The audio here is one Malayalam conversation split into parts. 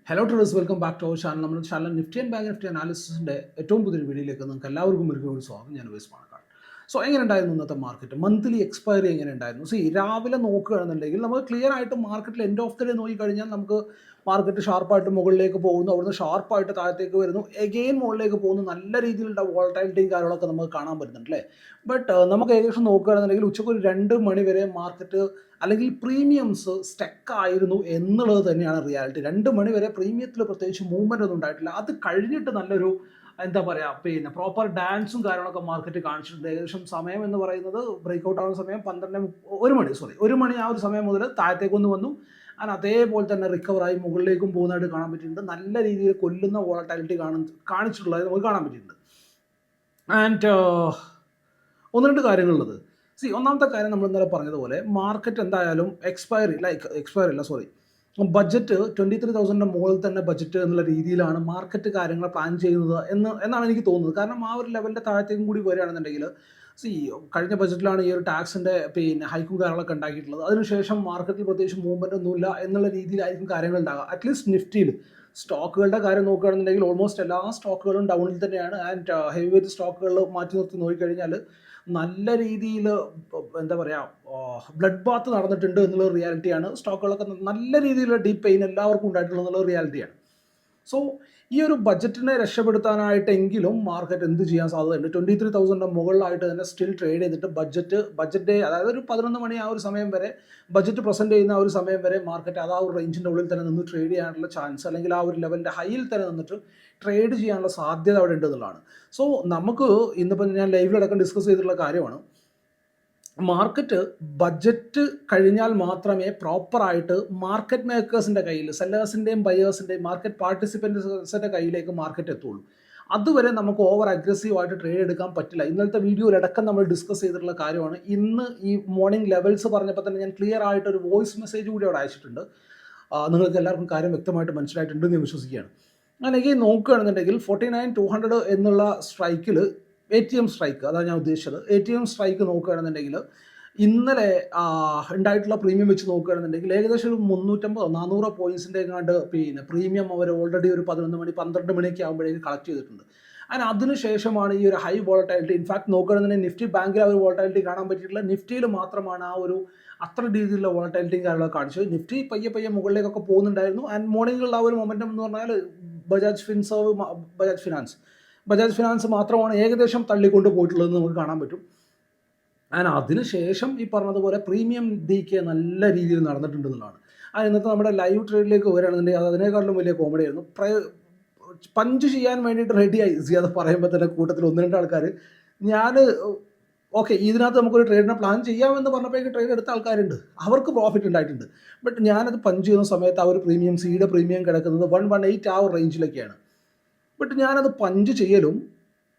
Hello traders, welcome back to our channel. നമ്മുടെ channel nifty and bank nifty അനാലിസിസിൻ്റെ ഏറ്റവും പുതിയൊരു വീഡിയോയിലേക്ക് നിങ്ങൾക്ക് എല്ലാവർക്കും ഒരു സ്വാഗതം. ഞാൻ വേസ് പാണക്കാട്. സോ എങ്ങനെ ഉണ്ടായിരുന്നു ഇന്നത്തെ മാർക്കറ്റ്? മന്ത്ലി എക്സ്പയറി എങ്ങനെ ഉണ്ടായിരുന്നു? രാവിലെ നോക്കുകയാണെന്നുണ്ടെങ്കിൽ നമുക്ക് ക്ലിയർ ആയിട്ട് മാർക്കറ്റിൽ എൻഡ് ഓഫ് ദി ഡേ നോക്കിക്കഴിഞ്ഞാൽ നമുക്ക് മാർക്കറ്റ് ഷാർപ്പായിട്ട് മുകളിലേക്ക് പോകുന്നു, അവിടുന്ന് ഷാർപ്പായിട്ട് താഴത്തേക്ക് വരുന്നു, എഗെയിൻ മുകളിലേക്ക് പോകുന്നു. നല്ല രീതിയിലുള്ള വോളറ്റൈലിറ്റിയും കാര്യങ്ങളൊക്കെ നമുക്ക് കാണാൻ പറ്റുന്നുണ്ട് അല്ലേ. ബട്ട് നമുക്ക് ഏകദേശം നോക്കുകയാണെന്നുണ്ടെങ്കിൽ ഉച്ചയ്ക്ക് ഒരു 2 മണി വരെ മാർക്കറ്റ് അല്ലെങ്കിൽ പ്രീമിയംസ് സ്റ്റക്കായിരുന്നു എന്നുള്ളത് തന്നെയാണ് റിയാലിറ്റി. 2 മണി വരെ പ്രീമിയത്തിൽ പ്രത്യേകിച്ച് മൂവ്മെൻ്റ് ഒന്നും ഉണ്ടായിട്ടില്ല. അത് കഴിഞ്ഞിട്ട് നല്ലൊരു എന്താ പറയുക, പിന്നെ പ്രോപ്പർ ഡാൻസും കാര്യങ്ങളൊക്കെ മാർക്കറ്റ് കാണിച്ചിട്ടുണ്ട്. ഏകദേശം സമയം എന്ന് പറയുന്നത് ബ്രേക്ക്ഔട്ട് ആവുന്ന സമയം 1 മണി ആ ഒരു സമയം മുതൽ താഴത്തേക്കൊന്ന് വന്നു. and അതേപോലെ തന്നെ റിക്കവറായി മുകളിലേക്കും പോകുന്നതായിട്ട് കാണാൻ പറ്റിയിട്ടുണ്ട്. നല്ല രീതിയിൽ കൊല്ലുന്ന വോളറ്റാലിറ്റി കാണിച്ചിട്ടുള്ളത് നമുക്ക് കാണാൻ പറ്റിയിട്ടുണ്ട്. ആൻഡ് ഒന്ന് രണ്ട് കാര്യങ്ങളുള്ളത്. ഒന്നാമത്തെ കാര്യം നമ്മൾ ഇന്നലെ പറഞ്ഞതുപോലെ മാർക്കറ്റ് എന്തായാലും ബഡ്ജറ്റ് 23,000 മുകളിൽ തന്നെ ബഡ്ജറ്റ് എന്നുള്ള രീതിയിലാണ് മാർക്കറ്റ് കാര്യങ്ങൾ പ്ലാൻ ചെയ്യുന്നത് എന്നാണ് എനിക്ക് തോന്നുന്നത്. കാരണം ആ ഒരു ലെവലിൻ്റെ താഴത്തേക്കും കൂടി വരികയാണെന്നുണ്ടെങ്കിൽ കഴിഞ്ഞ ബഡ്ജറ്റിലാണ് ഈ ഒരു ടാക്സിൻ്റെ ഹൈക്കും കാര്യങ്ങളൊക്കെ ഉണ്ടാക്കിയിട്ടുള്ളത്. അതിനുശേഷം മാർക്കറ്റിൽ പ്രത്യേകിച്ച് മൂവ്മെൻ്റ് ഒന്നുമില്ല എന്നുള്ള രീതിയിലായിരിക്കും കാര്യങ്ങൾ ഉണ്ടാകുക. അറ്റ്ലീസ്റ്റ് നിഫ്റ്റിയിൽ സ്റ്റോക്കുകളുടെ കാര്യം നോക്കുകയാണെന്നുണ്ടെങ്കിൽ ഓൾമോസ്റ്റ് എല്ലാ സ്റ്റോക്കുകളും ഡൗണിൽ തന്നെയാണ്. ആൻഡ് ഹെവി വെയിറ്റ് സ്റ്റോക്കുകൾ മാറ്റി നിർത്തി നോക്കിക്കഴിഞ്ഞാൽ നല്ല രീതിയിൽ എന്താ പറയുക, ബ്ലഡ് ബാത്ത് നടന്നിട്ടുണ്ട് എന്നുള്ള റിയാലിറ്റിയാണ്. സ്റ്റോക്കുകളൊക്കെ നല്ല രീതിയിലുള്ള ഡീപ്പ് പെയിൻ എല്ലാവർക്കും ഉണ്ടായിട്ടുള്ളത് എന്നുള്ള റിയാലിറ്റിയാണ്. സോ ഈ ഒരു ബഡ്ജറ്റിനെ രക്ഷപ്പെടുത്താനായിട്ടെങ്കിലും മാർക്കറ്റ് എന്ത് ചെയ്യാൻ സാധ്യതയുണ്ട്? 23,000 മുകളിലായിട്ട് തന്നെ സ്റ്റിൽ ട്രേഡ് ചെയ്തിട്ട് ബഡ്ജറ്റ് ഡേ, അതായത് ഒരു 11 മണി ആ ഒരു സമയം വരെ, ബഡ്ജറ്റ് പ്രസൻറ്റ് ചെയ്യുന്ന ആ ഒരു സമയം വരെ മാർക്കറ്റ് അത് ആ ഒരു റേഞ്ചിൻ്റെ ഉള്ളിൽ തന്നെ നിന്ന് ട്രേഡ് ചെയ്യാനുള്ള ചാൻസ്, അല്ലെങ്കിൽ ആ ഒരു ലെവലിൻ്റെ ഹൈയിൽ തന്നെ നിന്നിട്ട് ട്രേഡ് ചെയ്യാനുള്ള സാധ്യത അവിടെ ഉണ്ട് എന്നുള്ളതാണ്. സോ നമുക്ക് ഇന്നിപ്പോൾ ഞാൻ ലൈവിലടക്കം ഡിസ്കസ് ചെയ്തിട്ടുള്ള കാര്യമാണ്, മാർക്കറ്റ് ബഡ്ജറ്റ് കഴിഞ്ഞാൽ മാത്രമേ പ്രോപ്പറായിട്ട് മാർക്കറ്റ് മേക്കേഴ്സിൻ്റെ കയ്യിൽ, സെല്ലേഴ്സിൻ്റെയും ബയേഴ്സിൻ്റെയും മാർക്കറ്റ് പാർട്ടിസിപ്പൻസിൻ്റെ കയ്യിലേക്ക് മാർക്കറ്റ് എത്തുള്ളൂ. അതുവരെ നമുക്ക് ഓവർ അഗ്രസീവായിട്ട് ട്രേഡ് എടുക്കാൻ പറ്റില്ല. ഇന്നലത്തെ വീഡിയോയിലടക്കം നമ്മൾ ഡിസ്കസ് ചെയ്തിട്ടുള്ള കാര്യമാണ്. ഇന്ന് ഈ മോർണിംഗ് ലെവൽസ് പറഞ്ഞപ്പോൾ തന്നെ ഞാൻ ക്ലിയർ ആയിട്ടൊരു വോയിസ് മെസ്സേജ് കൂടി അവിടെ അയച്ചിട്ടുണ്ട്. നിങ്ങൾക്ക് എല്ലാവർക്കും കാര്യം വ്യക്തമായിട്ട് മനസ്സിലായിട്ടുണ്ട് എന്ന് വിശ്വസിക്കുകയാണ്. അങ്ങനെ നോക്കുകയാണെന്നുണ്ടെങ്കിൽ 49,200 എന്നുള്ള സ്ട്രൈക്കിൽ ATM സ്ട്രൈക്ക്, അതാണ് ഞാൻ ഉദ്ദേശിച്ചത്. ATM സ്ട്രൈക്ക് നോക്കുകയാണെന്നുണ്ടെങ്കിൽ ഇന്നലെ ഉണ്ടായിട്ടുള്ള പ്രീമിയം വെച്ച് നോക്കുകയാണെന്നുണ്ടെങ്കിൽ ഏകദേശം ഒരു 350-400 പോയിൻസിൻ്റെ എങ്ങാണ്ട് പ്രീമിയം അവർ ഓൾറെഡി ഒരു 11 മണി 12 മണിയൊക്കെ ആകുമ്പോഴേക്കും കളക്ട് ചെയ്തിട്ടുണ്ട്. അതിന് അതിനുശേഷമാണ് ഈ ഒരു ഹൈ വോളറ്റാലിറ്റി. ഇൻഫാക്ട് നോക്കുകയാണെന്നുണ്ടെങ്കിൽ നിഫ്റ്റി ബാങ്കിൽ ആ ഒരു വോളറ്റാലിറ്റി കാണാൻ പറ്റിയിട്ടില്ല. നിഫ്റ്റിയിൽ മാത്രമാണ് ആ ഒരു അത്ര രീതിയിലുള്ള വോളറ്റാലിറ്റിയും കാര്യങ്ങളൊക്കെ കാണിച്ചത്. നിഫ്റ്റി പയ്യെ മുകളിലേക്കൊക്കെ പോകുന്നുണ്ടായിരുന്നു. ആൻഡ് മോർണിംഗിലുള്ള ആ ഒരു മൊമെൻറ്റം എന്ന് പറഞ്ഞാൽ ബജാജ് ഫിനാൻസ് മാത്രമാണ് ഏകദേശം തള്ളിക്കൊണ്ട് പോയിട്ടുള്ളതെന്ന് നമുക്ക് കാണാൻ പറ്റും. ആൻഡ് അതിനുശേഷം ഈ പറഞ്ഞതുപോലെ പ്രീമിയം DK നല്ല രീതിയിൽ നടന്നിട്ടുണ്ടെന്നുള്ളതാണ്. ഇന്നത്തെ നമ്മുടെ ലൈവ് ട്രേഡിലേക്ക് വരികയാണെന്നുണ്ടെങ്കിൽ അത് അതിനേക്കാളും വലിയ കോമഡി ആയിരുന്നു. പഞ്ച് ചെയ്യാൻ വേണ്ടിയിട്ട് റെഡിയായി. അത് പറയുമ്പോൾ തന്നെ കൂട്ടത്തിൽ 1-2 ആൾക്കാർ ഇതിനകത്ത് നമുക്കൊരു ട്രേഡിനെ പ്ലാൻ ചെയ്യാമെന്ന് പറഞ്ഞപ്പോഴേക്ക് ട്രേഡ് എടുത്ത ആൾക്കാരുണ്ട്, അവർക്ക് പ്രോഫിറ്റ് ഉണ്ടായിട്ടുണ്ട്. ബട്ട് ഞാനത് പഞ്ച് ചെയ്യുന്ന സമയത്ത് ആ ഒരു പ്രീമിയം സിയുടെ പ്രീമിയം കിടക്കുന്നത് 118 ആ ഒരു റേഞ്ചിലൊക്കെയാണ്. ബട്ട് ഞാനത് പഞ്ച് ചെയ്യലും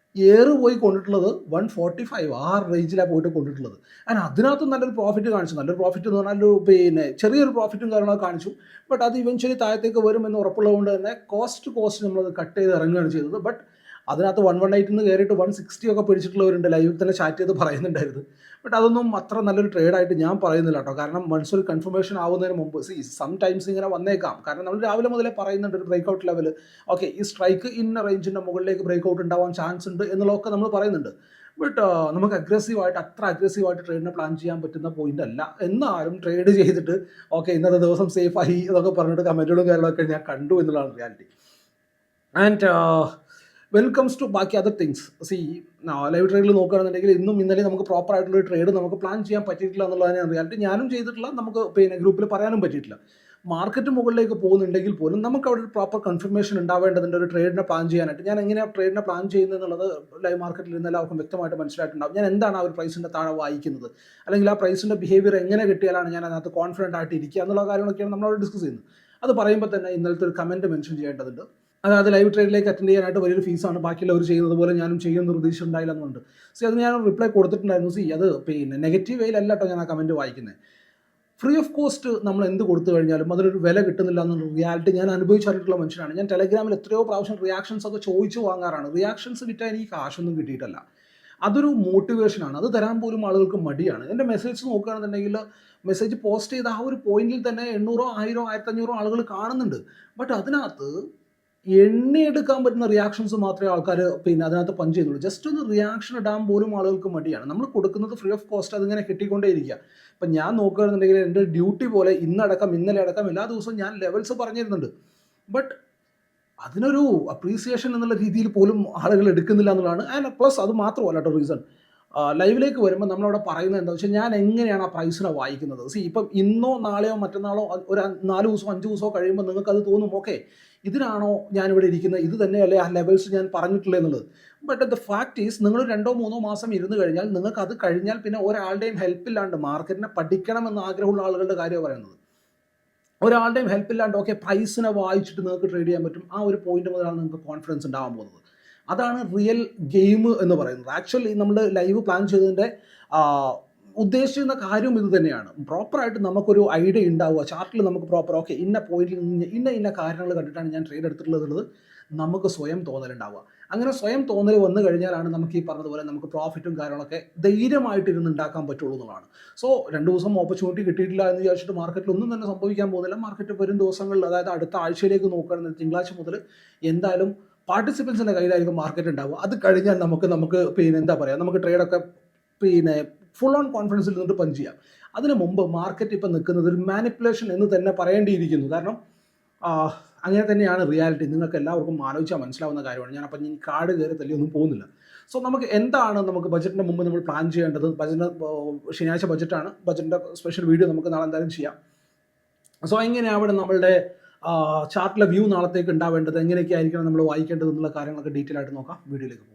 പോയി കൊണ്ടിട്ടുള്ളത് 145 ആ റേഞ്ചിലാണ് പോയിട്ട് കൊണ്ടിട്ടുള്ളത്. അതിനകത്ത് നല്ലൊരു പ്രോഫിറ്റ് കാണിച്ചു. നല്ലൊരു പ്രോഫിറ്റ് എന്ന് പറഞ്ഞാൽ ചെറിയൊരു പ്രോഫിറ്റും കാര്യങ്ങളൊക്കെ കാണിച്ചു. ബട്ട് അത് ഇവൻച്വലി താഴത്തേക്ക് വരുമെന്ന് ഉറപ്പുള്ളതുകൊണ്ട് തന്നെ കോസ്റ്റ് നമ്മളത് കട്ട് ചെയ്ത് ഇറങ്ങുകയാണ് ചെയ്തത്. ബട്ട് അതിനകത്ത് 118 നിന്ന് കയറിയിട്ട് 160 ഒക്കെ പിടിച്ചിട്ടുള്ളവരുണ്ട്. ലൈവിൽ തന്നെ ചാറ്റ് ചെയ്ത് പറയുന്നുണ്ടായിരുന്നു. ബട്ട് അതൊന്നും അത്ര നല്ലൊരു ട്രേഡായിട്ട് ഞാൻ പറയുന്നില്ല കേട്ടോ. കാരണം മനസ്സൊരു കൺഫർമേഷൻ ആവുന്നതിന് മുമ്പ് സം ടൈംസ് ഇങ്ങനെ വന്നേക്കാം. കാരണം നമ്മൾ രാവിലെ മുതലേ പറയുന്നുണ്ട് ഒരു ബ്രേക്ക്ഔട്ട് ലെവൽ, ഈ സ്ട്രൈക്ക് ഇന്ന റേഞ്ചിൻ്റെ മുകളിലേക്ക് ബ്രേക്ക്ഔട്ട് ഉണ്ടാവാൻ ചാൻസ് ഉണ്ട് എന്നുള്ളതൊക്കെ നമ്മൾ പറയുന്നുണ്ട്. ബട്ട് നമുക്ക് അത്ര അഗ്രസീവായിട്ട് ട്രേഡിനെ പ്ലാൻ ചെയ്യാൻ പറ്റുന്ന പോയിന്റ് അല്ല. എന്നാലും ട്രേഡ് ചെയ്തിട്ട് ഇന്നത്തെ ദിവസം സേഫായി എന്നൊക്കെ പറഞ്ഞിട്ട് കമൻറ്റുകളും കാര്യങ്ങളൊക്കെ ഞാൻ കണ്ടു എന്നുള്ളതാണ് റിയാലിറ്റി. ആൻഡ് വെൽക്കംസ് ടു ബാക്കി അതർ തിങ്സ്. ലൈവ് ട്രേഡിൽ നോക്കുകയാണെന്നുണ്ടെങ്കിൽ ഇന്നും ഇന്നലെ നമുക്ക് പ്രോപ്പർ ആയിട്ടുള്ള ട്രേഡ് നമുക്ക് പ്ലാൻ ചെയ്യാൻ പറ്റിയിട്ടില്ല എന്നുള്ളതാണ് റിയാലിറ്റി. ഞാനും ചെയ്തിട്ടില്ല, നമുക്ക് ഗ്രൂപ്പിൽ പറയാനും പറ്റിയിട്ടില്ല. മാർക്കറ്റ് മുകളിലേക്ക് പോകുന്നുണ്ടെങ്കിൽ പോലും നമുക്ക് അവിടെ ഒരു പ്രോപ്പർ കൺഫർമേഷൻ ഉണ്ടാവേണ്ടതുണ്ട് ഒരു ട്രേഡിനെ പ്ലാൻ ചെയ്യാനായിട്ട്. ഞാൻ എങ്ങനെയാണ് ട്രേഡിനെ പ്ലാൻ ചെയ്യുന്നത് എന്നുള്ളത് ലൈവ് മാർക്കറ്റിൽ നിന്ന് എല്ലാവർക്കും വ്യക്തമായിട്ട് മനസ്സിലായിട്ടുണ്ടാവും. ഞാൻ എന്താണ് ആ ഒരു പ്രൈസിൻ്റെ താഴെ വായിക്കുന്നത്, അല്ലെങ്കിൽ ആ പ്രൈസിൻ്റെ ബിഹേവിയർ എങ്ങനെ കിട്ടിയാലാണ് ഞാൻ അതിനകത്ത് കോൺഫിഡൻ്റ് ആയിട്ട് ഇരിക്കുക എന്നുള്ള കാര്യങ്ങളൊക്കെയാണ് നമ്മളവിടെ ഡിസ്കസ് ചെയ്യുന്നത്. അത് പറയുമ്പോൾ തന്നെ ഇന്നലത്തെ ഒരു കമൻറ്റ് മെൻഷൻ ചെയ്യേണ്ടതുണ്ട്. അതായത് ലൈവ് ട്രേഡിലേക്ക് അറ്റൻഡ് ചെയ്യാനായിട്ട് വലിയൊരു ഫീസാണ്, ബാക്കിയുള്ളവർ ചെയ്യുന്നത് പോലെ ഞാനും ചെയ്യുമെന്ന് പ്രതീക്ഷ ഉണ്ടായില്ലെന്നുണ്ട്. അതിന് ഞാൻ റിപ്ലൈ കൊടുത്തിട്ടുണ്ടായിരുന്നു. അത് നെഗറ്റീവ് വേയിലല്ല കേട്ടോ ഞാൻ ആ കമൻറ്റ് വായിക്കുന്നത്. ഫ്രീ ഓഫ് കോസ്റ്റ് നമ്മൾ എന്ത് കൊടുത്തു കഴിഞ്ഞാലും അതിനൊരു വില കിട്ടുന്നില്ല എന്നുള്ള റിയാലിറ്റി ഞാൻ അനുഭവിച്ചിട്ടുള്ള മനുഷ്യനാണ്. ഞാൻ ടെലഗ്രാമിൽ എത്രയോ പ്രാവശ്യം റിയാക്ഷൻസ് ഒക്കെ ചോദിച്ചു വാങ്ങാറാണ്. റിയാക്ഷൻസ് കിട്ടാൻ എനിക്ക് കാശൊന്നും കിട്ടിയിട്ടല്ല. അതൊരു മോട്ടിവേഷനാണ്. അത് തരാൻ പോലും ആളുകൾക്ക് മടിയാണ്. എൻ്റെ മെസ്സേജ് നോക്കുകയാണെന്നുണ്ടെങ്കിൽ മെസ്സേജ് പോസ്റ്റ് ചെയ്ത ആ ഒരു പോയിന്റിൽ തന്നെ 800, 1000, 1500 ആളുകൾ കാണുന്നുണ്ട്. ബട്ട് അതിനകത്ത് എണ്ണിയെടുക്കാൻ പറ്റുന്ന റിയാക്ഷൻസ് മാത്രമേ ആൾക്കാർ അതിനകത്ത് പഞ്ച് ചെയ്യുന്നുള്ളൂ. ജസ്റ്റ് ഒന്ന് റിയാക്ഷൻ ഇടാൻ പോലും ആളുകൾക്ക് മടിയാണ്. നമ്മൾ കൊടുക്കുന്നത് ഫ്രീ ഓഫ് കോസ്റ്റ് അതിങ്ങനെ കിട്ടിക്കൊണ്ടേയിരിക്കുക. ഇപ്പം ഞാൻ നോക്കുകയാണെന്നുണ്ടെങ്കിൽ എൻ്റെ ഡ്യൂട്ടി പോലെ ഇന്നടക്കം ഇന്നലെ അടക്കം എല്ലാ ദിവസവും ഞാൻ ലെവൽസ് പറഞ്ഞിരുന്നുണ്ട്. ബട്ട് അതിനൊരു അപ്രീസിയേഷൻ എന്നുള്ള രീതിയിൽ പോലും ആളുകൾ എടുക്കുന്നില്ല എന്നുള്ളതാണ്. ആൻഡ് പ്ലസ് അത് മാത്രമല്ല കേട്ടോ റീസൺ. ലൈവിലേക്ക് വരുമ്പോൾ നമ്മളവിടെ പറയുന്നത് എന്താ വെച്ചാൽ ഞാൻ എങ്ങനെയാണ് ആ പ്രൈസിനെ വായിക്കുന്നത്. ഇപ്പം ഇന്നോ നാളെയോ മറ്റന്നാളോ ഒരു 4 ദിവസമോ 5 ദിവസമോ കഴിയുമ്പോൾ നിങ്ങൾക്ക് അത് തോന്നും, ഓക്കെ ഇതിനാണോ ഞാനിവിടെ ഇരിക്കുന്നത്, ഇത് തന്നെയല്ലേ ആ ലെവൽസ് ഞാൻ പറഞ്ഞിട്ടില്ല എന്നുള്ളത്. ബട്ട് ദ ഫാക്ട് ഈസ് നിങ്ങൾ 2-3 മാസം ഇരുന്ന് കഴിഞ്ഞാൽ നിങ്ങൾക്ക് അത് കഴിഞ്ഞാൽ പിന്നെ ഒരാളുടെയും ഹെൽപ്പില്ലാണ്ട് മാർക്കറ്റിനെ പഠിക്കണമെന്ന് ആഗ്രഹമുള്ള ആളുകളുടെ കാര്യമാണ് പറയുന്നത്. ഒരാളുടെയും ഹെൽപ്പില്ലാണ്ട് ഓക്കെ പ്രൈസിനെ വായിച്ചിട്ട് നിങ്ങൾക്ക് ട്രേഡ് ചെയ്യാൻ പറ്റും. ആ ഒരു പോയിന്റ് മുതലാണ് നിങ്ങൾക്ക് കോൺഫിഡൻസ് ഉണ്ടാകാൻ പോകുന്നത്. അതാണ് റിയൽ ഗെയിം എന്ന് പറയുന്നത്. ആക്ച്വലി നമ്മൾ ലൈവ് പ്ലാൻ ചെയ്തതിൻ്റെ ഉദ്ദേശിക്കുന്ന കാര്യം ഇത് തന്നെയാണ്. പ്രോപ്പറായിട്ട് നമുക്കൊരു ഐഡിയ ഉണ്ടാവുക, ചാർട്ടിൽ നമുക്ക് പ്രോപ്പർ ഓക്കെ ഇന്ന പോയിന്റിൽ ഇന്ന കാര്യങ്ങൾ കണ്ടിട്ടാണ് ഞാൻ ട്രേഡ് എടുത്തിട്ടുള്ളത് നമുക്ക് സ്വയം തോന്നലുണ്ടാവുക. അങ്ങനെ സ്വയം തോന്നൽ വന്നു കഴിഞ്ഞാലാണ് നമുക്ക് ഈ പറഞ്ഞതുപോലെ നമുക്ക് പ്രോഫിറ്റും കാര്യങ്ങളൊക്കെ ധൈര്യമായിട്ട് ഇരുന്ന് ഉണ്ടാക്കാൻ പറ്റുള്ളൂ എന്നുള്ളതാണ്. സോ 2 ദിവസം ഓപ്പർച്യൂണിറ്റി കിട്ടിയിട്ടില്ല എന്ന് വിചാരിച്ചിട്ട് മാർക്കറ്റിൽ ഒന്നും തന്നെ സംഭവിക്കാൻ പോകുന്നില്ല. മാർക്കറ്റ് വരും ദിവസങ്ങളിൽ, അതായത് അടുത്ത ആഴ്ചയിലേക്ക് നോക്കുകയാണെങ്കിൽ തിങ്കളാഴ്ച മുതൽ എന്തായാലും പാർട്ടിസിപ്പൻസിൻ്റെ കയ്യിലായിരിക്കും മാർക്കറ്റ് ഉണ്ടാവുക. അത് കഴിഞ്ഞാൽ നമുക്ക് എന്താ പറയുക, നമുക്ക് ട്രേഡൊക്കെ ഫുൾ ഓൺ കോൺഫിഡൻസിൽ നിന്നിട്ട് പഞ്ച് ചെയ്യാം. അതിന് മുമ്പ് മാർക്കറ്റ് ഇപ്പം നിൽക്കുന്നത് ഒരു മാനിപ്പുലേഷൻ എന്ന് തന്നെ പറയേണ്ടിയിരിക്കുന്നു. കാരണം അങ്ങനെ തന്നെയാണ് റിയാലിറ്റി. നിങ്ങൾക്ക് എല്ലാവർക്കും ആലോചിച്ചാൽ മനസ്സിലാവുന്ന കാര്യമാണ്. ഞാൻ കാർഡ് കയറി തല്ലിയൊന്നും പോകുന്നില്ല. സോ നമുക്ക് എന്താണ് നമുക്ക് ബജറ്റിൻ്റെ മുമ്പ് നമ്മൾ പ്ലാൻ ചെയ്യേണ്ടത്. ശനിയാഴ്ച ബജറ്റാണ്. ബജറ്റിൻ്റെ സ്പെഷ്യൽ വീഡിയോ നമുക്ക് നാളെ എന്തായാലും ചെയ്യാം. സോ എങ്ങനെയാണ് നമ്മളുടെ ചാർട്ടിലെ വ്യൂ നാളത്തേക്ക് ഉണ്ടാവേണ്ടത്, എങ്ങനെയൊക്കെ ആയിരിക്കണം നമ്മൾ വായിക്കേണ്ടത് എന്നുള്ള കാര്യങ്ങളൊക്കെ ഡീറ്റെയിൽ ആയിട്ട് നോക്കാം. വീഡിയോയിലേക്ക് പോകാം.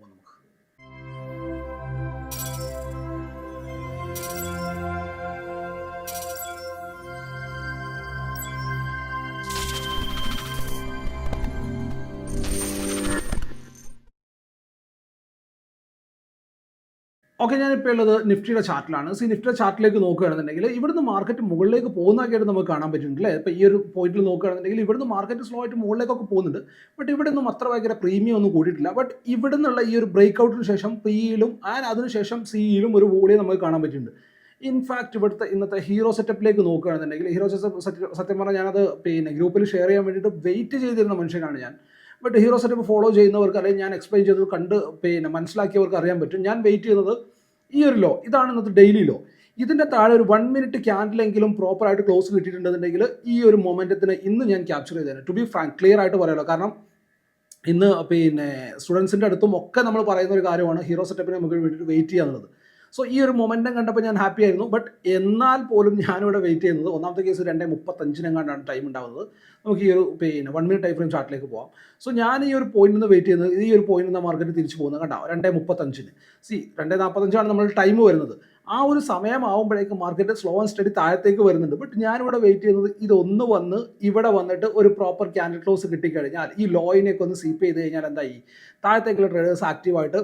ഓക്കെ, ഞാനിപ്പോൾ ഉള്ളത് നിഫ്റ്റിയുടെ ചാർട്ടിലാണ്. നിഫ്റ്റിയുടെ ചാർട്ടിലേക്ക് നോക്കുകയാണെന്നുണ്ടെങ്കിൽ ഇവിടുന്ന് മാർക്കറ്റ് മുകളിലേക്ക് പോകുന്നതായിട്ട് നമുക്ക് കാണാൻ പറ്റുന്നുണ്ട് അല്ലേ. ഇപ്പോൾ ഈ ഒരു പോയിന്റിൽ നോക്കുകയാണെന്നുണ്ടെങ്കിൽ ഇവിടുന്ന് മാർക്കറ്റ് സ്ലോ ആയിട്ട് മുകളിലേക്കൊക്കെ പോകുന്നുണ്ട്. ബട്ട് ഇവിടെ നിന്നും അത്ര ഭയങ്കര പ്രീമിയം ഒന്നും കൂടിയിട്ടില്ല. ബട്ട് ഇവിടെ നിന്നുള്ള ഈ ഒരു ബ്രേക്ക് ഔട്ടിന് ശേഷം പിയിലും ആൻഡ് അതിനുശേഷം സിയിലും ഒരു വോളിയം നമുക്ക് കാണാൻ പറ്റുന്നുണ്ട്. ഇൻഫാക്ട് ഇവിടുത്തെ ഇന്നത്തെ ഹീറോ സെറ്റപ്പിലേക്ക് നോക്കുകയാണെന്നുണ്ടെങ്കിൽ ഹീറോ സെറ്റപ്പ് സത്യം പറഞ്ഞാൽ ഞാനത് ഗ്രൂപ്പിൽ ഷെയർ ചെയ്യാൻ വേണ്ടിയിട്ട് വെയിറ്റ് ചെയ്തിരുന്ന മനുഷ്യനാണ് ഞാൻ. ബട്ട് ഹീറോ സെറ്റപ്പ് ഫോളോ ചെയ്യുന്നവർക്ക് അല്ലെങ്കിൽ ഞാൻ എക്സ്പ്ലെയിൻ ചെയ്തത് കണ്ട് മനസ്സിലാക്കിയവർക്ക് അറിയാൻ പറ്റും. ഞാൻ വെയിറ്റ് ചെയ്യുന്നത് ഈ ഒരു ലോ, ഇതാണ് ഇന്നത്തെ ഡെയിലി ലോ. ഇതിൻ്റെ താഴെ ഒരു 1 മിനിറ്റ് ക്യാൻഡിലെങ്കിലും പ്രോപ്പറായിട്ട് ക്ലോസ് കിട്ടിയിട്ടുണ്ടെന്നുണ്ടെങ്കിൽ ഈ ഒരു മൊമെൻറ്റത്തിന് ഇന്ന് ഞാൻ ക്യാപ്ചർ ചെയ്തേനെ. ടു ബി ഫ്രാങ്ക്, ക്ലിയർ ആയിട്ട് പറയാമല്ലോ. കാരണം ഇന്ന് സ്റ്റുഡൻസിൻ്റെ അടുത്തും ഒക്കെ നമ്മൾ പറയുന്ന ഒരു കാര്യമാണ് ഹീറോ സെറ്റപ്പിന് നമുക്ക് വേണ്ടിയിട്ട് വെയിറ്റ് ചെയ്യാന്നുള്ളത്. സോ ഈ ഒരു മൊമെൻറ്റം കണ്ടപ്പോൾ ഞാൻ ഹാപ്പി ആയിരുന്നു. ബട്ട് എന്നാൽ പോലും ഞാനിവിടെ വെയിറ്റ് ചെയ്യുന്നത്, ഒന്നാമത്തെ കേസ് 2:35 ടൈം ഉണ്ടാവുന്നത്. നമുക്ക് ഈ ഒരു 1 മിനിറ്റ് ടൈം ഫ്രെയിം ചാർട്ടിലേക്ക് പോകാം. സോ ഞാൻ ഈ ഒരു പോയിന്റിൽ നിന്ന് വെയിറ്റ് ചെയ്യുന്നത്, ഈ ഒരു പോയിന്റിൽ നിന്ന് മാർക്കറ്റ് തിരിച്ചു പോകുന്നത് കണ്ടോ 2:35. 2:45 നമ്മൾ ടൈം വരുന്നത്. ആ ഒരു സമയമാകുമ്പോഴേക്കും മാർക്കറ്റ് സ്ലോ ആൻഡ് സ്റ്റഡി താഴത്തേക്ക് വരുന്നുണ്ട്. ബട്ട് ഞാനിവിടെ വെയിറ്റ് ചെയ്യുന്നത് ഇതൊന്ന് വന്ന് ഇവിടെ വന്നിട്ട് ഒരു പ്രോപ്പർ ക്യാൻഡിൽ ക്ലോസ് കിട്ടിക്കഴിഞ്ഞാൽ ഈ ലോയിനെയൊക്കെ ഒന്ന് സീപ്പ് ചെയ്ത് കഴിഞ്ഞാൽ എന്തായി, താഴത്തേക്കുള്ള ട്രേഡേഴ്സ് ആക്റ്റീവായിട്ട്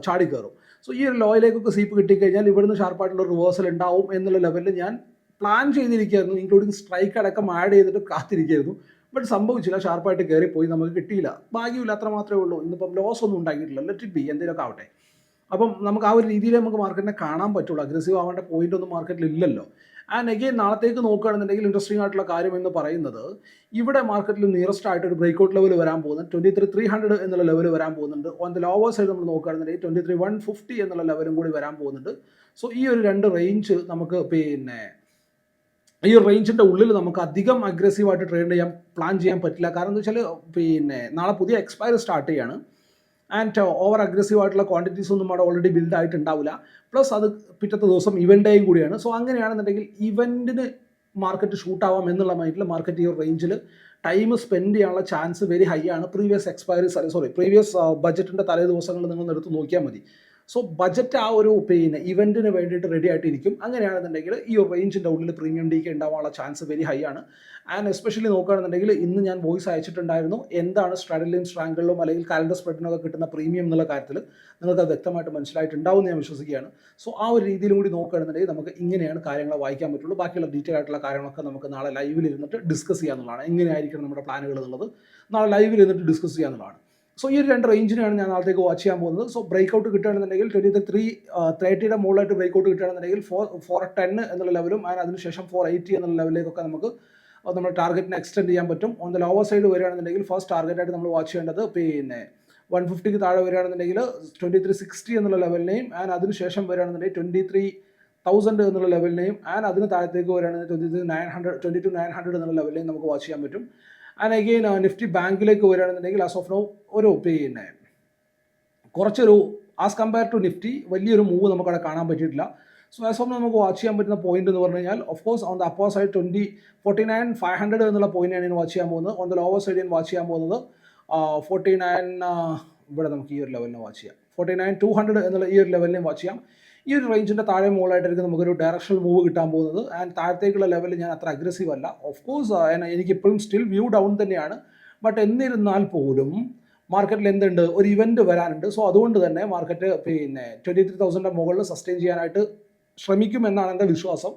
ചാടി കയറും. സോ ഈ ഒരു ലോയിലേക്കൊക്കെ സീപ്പ് കിട്ടിക്കഴിഞ്ഞാൽ ഇവിടുന്ന് ഷാർപ്പായിട്ടുള്ള റിവേഴ്സൽ ഉണ്ടാവും എന്നുള്ള ലെവലിൽ ഞാൻ പ്ലാൻ ചെയ്തിരിക്കുകയായിരുന്നു. ഇൻക്ലൂഡിങ് സ്ട്രൈക്ക് അടക്കം ആഡ് ചെയ്തിട്ട് കാത്തിരിക്കുകയായിരുന്നു. ബട്ട് സംഭവിച്ചില്ല, ഷാർപ്പായിട്ട് കയറിപ്പോയി, നമുക്ക് കിട്ടിയില്ല. ഭാഗ്യമില്ല, അത്ര മാത്രമേ ഉള്ളൂ. ഇന്നിപ്പം ലോസ് ഒന്നും ഉണ്ടാക്കിയിട്ടില്ല. ലെറ്റ് ഇറ്റ് ബി, എന്തെങ്കിലുമൊക്കെ ആവട്ടെ. അപ്പം നമുക്ക് ആ ഒരു രീതിയിൽ നമുക്ക് മാർക്കറ്റിനെ കാണാൻ പറ്റുള്ളൂ. അഗ്രസീവ് ആവേണ്ട പോയിന്റ് ഒന്നും മാർക്കറ്റിൽ ഇല്ലല്ലോ. ആൻഡ് അഗെയിൻ നാളത്തേക്ക് നോക്കുകയാണെന്നുണ്ടെങ്കിൽ ഇൻട്രസ്റ്റിംഗ് ആയിട്ടുള്ള കാര്യം എന്ന് പറയുന്നത്, ഇവിടെ മാർക്കറ്റിൽ നിയറസ്റ്റ് ആയിട്ട് ഒരു ബ്രേക്ക്ഔട്ട് ലെവൽ വരാൻ പോകുന്നുണ്ട്. 23,300 എന്നുള്ള ലെവൽ വരാൻ പോകുന്നുണ്ട്. ഓൺ ദ ലോവർ സൈഡ് നമ്മൾ നോക്കുകയാണെന്നുണ്ടെങ്കിൽ 23,150 എന്നുള്ള ലെവലും കൂടി വരാൻ പോകുന്നുണ്ട്. സോ ഈ ഒരു 2 റേഞ്ച് നമുക്ക് ഈ റേഞ്ചിൻ്റെ ഉള്ളിൽ നമുക്ക് അധികം അഗ്രസീവായിട്ട് ട്രേഡ് ചെയ്യാൻ പ്ലാൻ ചെയ്യാൻ പറ്റില്ല. കാരണം എന്താ വെച്ചാൽ നാളെ പുതിയ എക്സ്പയറി സ്റ്റാർട്ട് ചെയ്യാണ്. ആൻഡ് ഓവർ അഗ്രസീവ് ആയിട്ടുള്ള ക്വാണ്ടിറ്റീസ് ഒന്നും അവിടെ ഓൾറെഡി ബിൽഡ് ആയിട്ടുണ്ടാവില്ല. പ്ലസ് അത് പിറ്റത്തെ ദിവസം ഇവൻ്റ് ഡേയും കൂടിയാണ്. സോ അങ്ങനെയാണെന്നുണ്ടെങ്കിൽ ഇവൻറ്റിന് മാർക്കറ്റ് ഷൂട്ടാവാം എന്നുള്ള മൈൻഡിൽ മാർക്കറ്റ് ഈ ഒരു റേഞ്ചിൽ ടൈം സ്പെൻഡ് ചെയ്യാനുള്ള ചാൻസ് വെരി ഹൈ ആണ്. പ്രീവിയസ് ബജറ്റിൻ്റെ തലേ ദിവസങ്ങളിൽ നിങ്ങൾ എടുത്ത് നോക്കിയാൽ മതി. സോ ബജറ്റ് ആ ഒരു ഇവൻറ്റിന് വേണ്ടിയിട്ട് റെഡി ആയിട്ടിരിക്കും. അങ്ങനെയാണെന്നുണ്ടെങ്കിൽ ഈ ഒരു റേഞ്ചിൻ്റെ ഉള്ളിൽ പ്രീമിയം ഡിക്ക് ഉണ്ടാവാനുള്ള ചാൻസ് വെരി ഹൈ ആണ്. ആൻഡ് എസ്പെഷ്യലി നോക്കുകയാണെന്നുണ്ടെങ്കിൽ ഇന്ന് ഞാൻ വോയിസ് അയച്ചിട്ടുണ്ടായിരുന്നു എന്താണ് സ്ട്രാഡലിയും സ്ട്രാങ്കിളിലും അല്ലെങ്കിൽ കാലണ്ടർ സ്പ്രെഡിനൊക്കെ കിട്ടുന്ന പ്രീമിയം എന്നുള്ള കാര്യത്തിൽ നിങ്ങൾക്ക് അത് വ്യക്തമായിട്ട് മനസ്സിലായിട്ടുണ്ടാവും എന്ന് ഞാൻ വിശ്വസിക്കുകയാണ്. സോ ആ ഒരു രീതിയിലും കൂടി നോക്കുകയാണെന്നുണ്ടെങ്കിൽ നമുക്ക് ഇങ്ങനെയാണ് കാര്യങ്ങൾ വായിക്കാൻ പറ്റുള്ളൂ. ബാക്കിയുള്ള ഡീറ്റെയിൽ ആയിട്ടുള്ള കാര്യങ്ങളൊക്കെ നമുക്ക് നാളെ ലൈവിൽ ഇരുന്നിട്ട് ഡിസ്കസ് ചെയ്യാന്നുള്ളതാണ്. എങ്ങനെയായിരിക്കണം നമ്മുടെ പ്ലാനുകൾ എന്നുള്ളത് നാളെ ലൈവിൽ ഇരുന്നിട്ട് ഡിസ്കസ് ചെയ്യാന്നുള്ളതാണ്. സോ ഈ ഒരു 2 റേഞ്ചിനെയാണ് ഞാൻ നാളത്തേക്ക് വാച്ച് ചെയ്യാൻ പോകുന്നത്. സോ ബ്രേക്ക് ഔട്ട് കിട്ടുകയാണെന്നുണ്ടെങ്കിൽ 2330 മുകളിലായിട്ട് ബ്രേക്ക് ഔട്ട് കിട്ടുകയാണെന്നുണ്ടെങ്കിൽ 410 എന്നുള്ള ലെവലും അതിനുശേഷം 480 എന്നുള്ള ലെവലിലേക്കൊക്കെ നമുക്ക് നമ്മുടെ ടാർഗറ്റിനെ എക്സ്റ്റെൻഡ് ചെയ്യാൻ പറ്റും. ഓൺ ദ ലോവർ സൈഡ് വരികയാണെന്നുണ്ടെങ്കിൽ ഫസ്റ്റ് ടാർഗറ്റായിട്ട് നമ്മൾ വാച്ച് ചെയ്യേണ്ടത് പിന്നെ 150 താഴെ വരികയാണെന്നുണ്ടെങ്കിൽ 2360 എന്നുള്ള ലെവലിനെയും അതിനുശേഷം വരികയാണെന്നുണ്ടെങ്കിൽ 23,000 എന്നുള്ള ലെവലിനെയും അതിന് താഴത്തേക്ക് വരികയാണെന്നുണ്ടെങ്കിൽ 22,900 എന്നുള്ള ലെവലിനെയും നമുക്ക് വാച്ച് ചെയ്യാൻ പറ്റും. അഗെയിൻ നിഫ്റ്റി ബാങ്കിലേക്ക് വരികയാണെന്നുണ്ടെങ്കിൽ ആസ് ഓഫ് നോ ഒരു പിന്നെ കുറച്ചൊരു ആസ് കമ്പയർ ടു നിഫ്റ്റി വലിയൊരു മൂവ് നമുക്കവിടെ കാണാൻ പറ്റിയിട്ടില്ല. സോ ആസ് ഓഫ് നമുക്ക് വാച്ച് ചെയ്യാൻ പറ്റുന്ന പോയിന്റ് എന്ന് പറഞ്ഞു കഴിഞ്ഞാൽ of course on the upper side 49,500 എന്നുള്ള പോയിന്റാണ് ഞാൻ വാച്ച് ചെയ്യാൻ പോകുന്നത്. ഓൺ ദ ലോവർ സൈഡ് ഞാൻ വാച്ച് ചെയ്യാൻ പോകുന്നത് 49 ഇവിടെ നമുക്ക് ഈ ഒരു ലെവലിനെ വാച്ച് ചെയ്യാം. 49,200 എന്നുള്ള ഈ ഒരു ലെവലിനെ വാച്ച് ചെയ്യാം. ഈ ഒരു റേഞ്ചിൻ്റെ താഴെ മുകളിലായിട്ടായിരിക്കും നമുക്കൊരു ഡയറക്ഷണൽ മൂവ് കിട്ടാൻ പോകുന്നത്. താഴത്തേക്കുള്ള ലെവലിൽ ഞാൻ അത്ര അഗ്രസീവ് അല്ല. ഓഫ് കോഴ്സ് എനിക്കിപ്പോഴും സ്റ്റിൽ വ്യൂ ഡൗൺ തന്നെയാണ്. ബട്ട് എന്നിരുന്നാൽ പോലും മാർക്കറ്റിൽ എന്തുണ്ട്, ഒരു ഇവൻറ്റ് വരാനുണ്ട്. സോ അതുകൊണ്ട് തന്നെ മാർക്കറ്റ് പിന്നെ 23,000 മുകളിൽ സസ്റ്റെയിൻ ചെയ്യാനായിട്ട് ശ്രമിക്കുമെന്നാണ് എൻ്റെ വിശ്വാസം.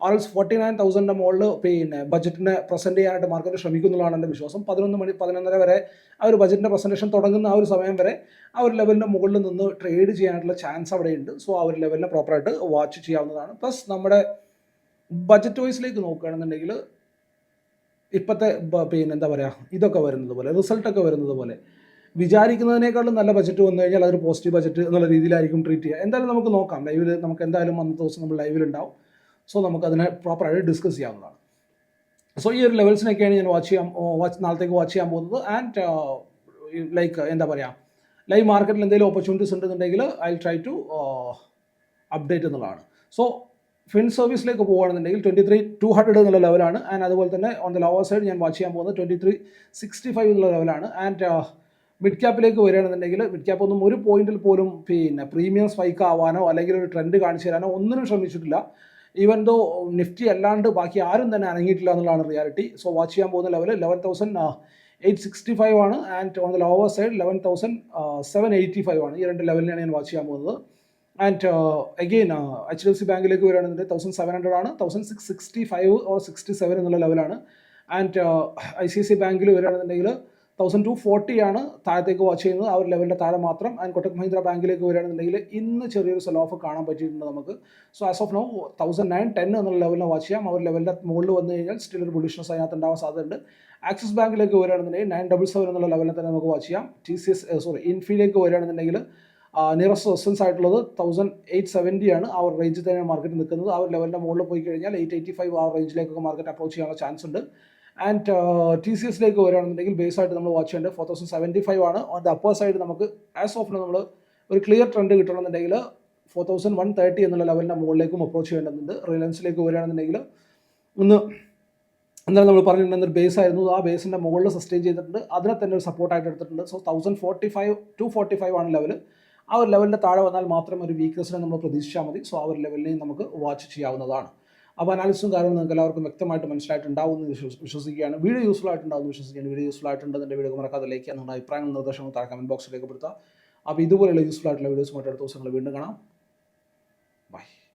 ആൾസ് 49,000 മുകളിൽ പിന്നെ ബജറ്റിനെ പ്രസൻറ്റ് ചെയ്യാനായിട്ട് മാർക്കറ്റ് ശ്രമിക്കുന്നുള്ളതാണ് എൻ്റെ വിശ്വാസം. 11:30 വരെ ആ ഒരു ബജറ്റിൻ്റെ പ്രസൻറ്റേഷൻ തുടങ്ങുന്ന ആ ഒരു സമയം വരെ ആ ഒരു ലെവലിൻ്റെ മുകളിൽ നിന്ന് ട്രേഡ് ചെയ്യാനായിട്ടുള്ള ചാൻസ് അവിടെയുണ്ട്. സോ ആ ഒരു ലെവലിനെ പ്രോപ്പറായിട്ട് വാച്ച് ചെയ്യാവുന്നതാണ്. പ്ലസ് നമ്മുടെ ബജറ്റ് വൈസിലേക്ക് നോക്കുകയാണെന്നുണ്ടെങ്കിൽ ഇപ്പോഴത്തെ പിന്നെ എന്താ പറയുക, ഇതൊക്കെ വരുന്നത് പോലെ റിസൾട്ടൊക്കെ വരുന്നത് പോലെ വിചാരിക്കുന്നതിനേക്കാളും നല്ല ബജറ്റ് വന്നു കഴിഞ്ഞാൽ അതൊരു പോസിറ്റീവ് ബജറ്റ് എന്നുള്ള രീതിയിലായിരിക്കും ട്രീറ്റ് ചെയ്യുക. എന്തായാലും നമുക്ക് നോക്കാം. ലൈവിൽ നമുക്ക് എന്തായാലും അന്നത്തെ ദിവസം നമ്മൾ ലൈവിലുണ്ടാവും. സോ നമുക്കതിനെ പ്രോപ്പറായിട്ട് ഡിസ്കസ് ചെയ്യാവുന്നതാണ്. സോ ഈ ഒരു ലെവൽസിനൊക്കെയാണ് ഞാൻ നാളത്തേക്ക് വാച്ച് ചെയ്യാൻ പോകുന്നത്. ലൈക്ക് എന്താ പറയുക, ലൈവ് മാർക്കറ്റിൽ എന്തെങ്കിലും ഓപ്പർച്യൂണിറ്റീസ് ഉണ്ടെന്നുണ്ടെങ്കിൽ I will try to update എന്നുള്ളതാണ്. സോ ഫിൻ സർവീസിലേക്ക് പോകുകയാണെന്നുണ്ടെങ്കിൽ 23,200 എന്നുള്ള ലെവലാണ്. അതുപോലെ തന്നെ ഓൺ ദ ലോവർ സൈഡ് ഞാൻ വാച്ച് ചെയ്യാൻ പോകുന്നത് 2365 എന്നുള്ള ലെവലാണ്. മിഡ് ക്യാപ്പിലേക്ക് വരികയാണെന്നുണ്ടെങ്കിൽ മിഡ് ക്യാപ്പ് ഒന്നും ഒരു പോയിന്റിൽ പോലും പിന്നെ പ്രീമിയം സ്പൈക്ക് ആവാനോ അല്ലെങ്കിൽ ഒരു ട്രെൻഡ് കാണിച്ചു തരാനോ ഒന്നിനും ശ്രമിച്ചിട്ടില്ല. ഈവൻ ദോ നിഫ്റ്റി അല്ലാണ്ട് ബാക്കി ആരും തന്നെ അനങ്ങിയിട്ടില്ല എന്നുള്ളതാണ് റിയാലിറ്റി. സോ വാച്ച് ചെയ്യാൻ പോകുന്ന ലെവൽ 11,865 ആണ്. ഓൺ ദ ലോവർ സൈഡ് 11,785 ആണ്. ഈ 2 ലെവലിനാണ് ഞാൻ വാച്ച് ചെയ്യാൻ പോകുന്നത്. അഗെയിൻ HDFC ബാങ്കിലേക്ക് വരികയാണെന്നുണ്ടെങ്കിൽ 1,700 ആണ്. 1,665 ഓർ 67 എന്നുള്ള ലെവലാണ്. ICICI ബാങ്കിൽ വരികയാണെന്നുണ്ടെങ്കിൽ 1,240 ആണ് താഴത്തേക്ക് വാച്ച് ചെയ്യുന്നത്, ആ ഒരു ലെവലിൻ്റെ താഴെ മാത്രം. കൊട്ടക് മഹീന്ദ്ര ബാങ്കിലേക്ക് വരികയാണെന്നുണ്ടെങ്കിൽ ഇന്ന് ചെറിയൊരു സെൽ ഓഫ് കാണാൻ പറ്റിയിട്ടുണ്ട് നമുക്ക്. സോ ആസ് ഓഫ് നോ 1,910 എന്നുള്ള ലെവലിനെ വാച്ച് ചെയ്യാം. ആ ഒരു ലെവലിൻ്റെ മുകളിൽ വന്നു കഴിഞ്ഞാൽ സ്റ്റിൽ ഒരു ബുള്ളിഷ്നസ് അതിനകത്ത് ഉണ്ടാവാൻ സാധ്യതയുണ്ട്. ആക്സിസ് ബാങ്കിലേക്ക് വരികയാണെന്നുണ്ടെങ്കിൽ 977 എന്നുള്ള ലെവലിനെ തന്നെ നമുക്ക് വാച്ച് ചെയ്യാം. ഇൻഫിയിലേക്ക് വരികയാണെന്നുണ്ടെങ്കിൽ നിയറസ്റ്റ് റെസിസ്റ്റൻസ് ആയിട്ടുള്ളത് 1,870 ആണ്. ആ ഒരു റേഞ്ചിൽ തന്നെ മാർക്കറ്റ് നിൽക്കുന്നത്. ആ ഒരു ലെവലിൻ്റെ മുകളിൽ പോയി കഴിഞ്ഞാൽ 885 ആ റേഞ്ചിലേക്കൊക്കെ മാർക്കറ്റ് അപ്രോച്ച് ചെയ്യാനുള്ള ചാൻസ് ഉണ്ട്. TCSലേക്ക് വരികയാണെന്നുണ്ടെങ്കിൽ ബേസ് ആയിട്ട് നമ്മൾ വാച്ച് ചെയ്യേണ്ടത് 4,075 ആണ്. ഓൺ ദ അപ്പർ സൈഡ് നമുക്ക് ആസ് ഓഫ് നമ്മൾ ഒരു ക്ലിയർ ട്രെൻഡ് കിട്ടണമെന്നുണ്ടെങ്കിൽ 4,130 എന്നുള്ള ലെവലിൻ്റെ മുകളിലേക്കും അപ്രോച്ച് ചെയ്യേണ്ടതുണ്ട്. റിലയൻസിലേക്ക് വരികയാണെന്നുണ്ടെങ്കിൽ എന്തായാലും നമ്മൾ പറഞ്ഞിട്ടുണ്ടെങ്കിൽ ബേസ് ആയിരുന്നു, ആ ബേസിൻ്റെ മുകളിൽ സസ്റ്റെയിൻ ചെയ്തിട്ടുണ്ട്. അതിനെ തന്നെ ഒരു സപ്പോർട്ടായിട്ട് എടുത്തിട്ടുണ്ട്. സോ 1,045 ആണ് ലെവൽ. ആ ഒരു ലെവലിൻ്റെ താഴെ വന്നാൽ മാത്രം ഒരു വീക്ക്നെസ്സിനെ നമ്മൾ പ്രതീക്ഷിച്ചാൽ മതി. സോ ആ ഒരു ലെവലിനെയും നമുക്ക് വാച്ച് ചെയ്യാവുന്നതാണ്. അപ്പോൾ അനാലിസും കാര്യങ്ങളും നിങ്ങൾക്ക് എല്ലാവർക്കും വ്യക്തമായിട്ട് മനസ്സിലായിട്ടുണ്ടാവുമെന്ന് വിശ്വസിക്കുകയാണ്. വീഡിയോ യൂസ്ഫുൾ ആയിട്ടുണ്ടാവുമെന്ന് വിശ്വസിക്കുകയാണ്. വീഡിയോ യൂസ്ഫുൾ ആയിട്ടുണ്ട് എൻ്റെ വീഡിയോ മറക്കാതെ ലൈക്ക് ചെയ്യാൻ, നിങ്ങളുടെ അഭിപ്രായങ്ങളും നിർദ്ദേശങ്ങളും താഴെ കമൻറ്റ് ബോക്സിൽ രേഖപ്പെടുത്തുക. അപ്പോൾ ഇതുപോലെയുള്ള യൂസ്ഫുൾ ആയിട്ടുള്ള വീഡിയോസുമായിട്ട് അടുത്ത ദിവസങ്ങൾ വീണ്ടും കാണാം. ബൈ.